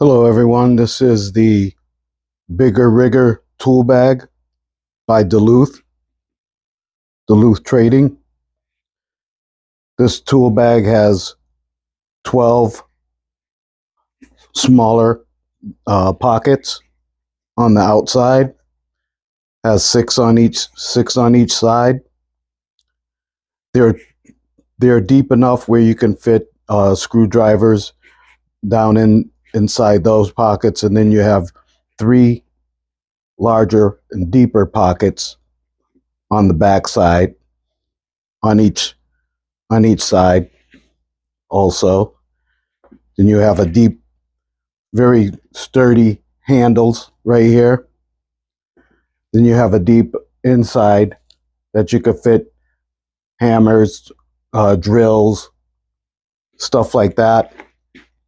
Hello everyone, this is the Bigger Rigger tool bag by Duluth Trading. This tool bag has 12 smaller pockets on the outside, has six on each side. They're deep enough where you can fit screwdrivers down inside those pockets, and then you have three larger and deeper pockets on the back side on each side also. Then you have a deep, very sturdy handles right here. Then you have a deep inside that you could fit hammers, drills, stuff like that.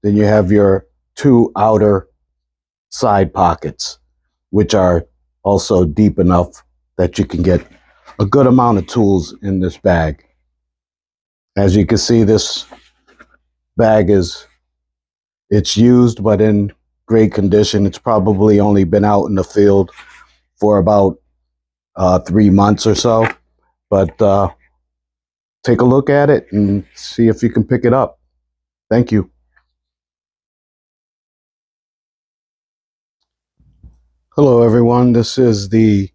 Then you have your two outer side pockets, which are also deep enough that you can get a good amount of tools in this bag. As you can see, this bag it's used but in great condition. It's probably only been out in the field for about 3 months or so, but take a look at it and see if you can pick it up. Thank you. Hello everyone, this is the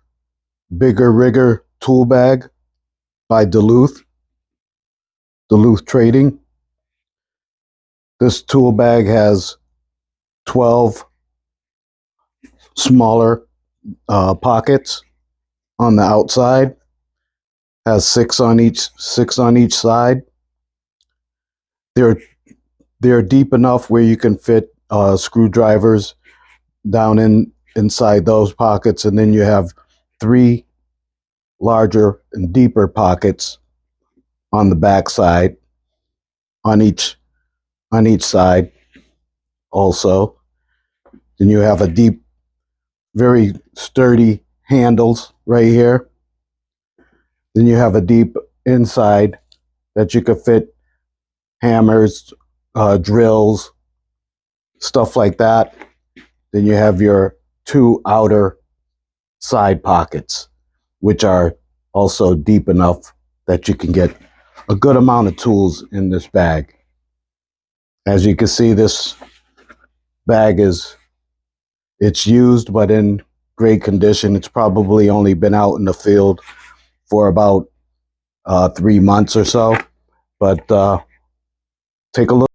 Bigger Rigger tool bag by Duluth Trading. This tool bag has 12 smaller pockets on the outside, has six on each side. They're deep enough where you can fit screwdrivers down inside those pockets, and then you have three larger and deeper pockets on the back side on each side also. Then you have a deep, very sturdy handles right here. Then you have a deep inside that you could fit hammers, drills, stuff like that. Then you have your two outer side pockets, which are also deep enough that you can get a good amount of tools in this bag. As you can see, this bag it's used but in great condition. It's probably only been out in the field for about 3 months or so, but take a look.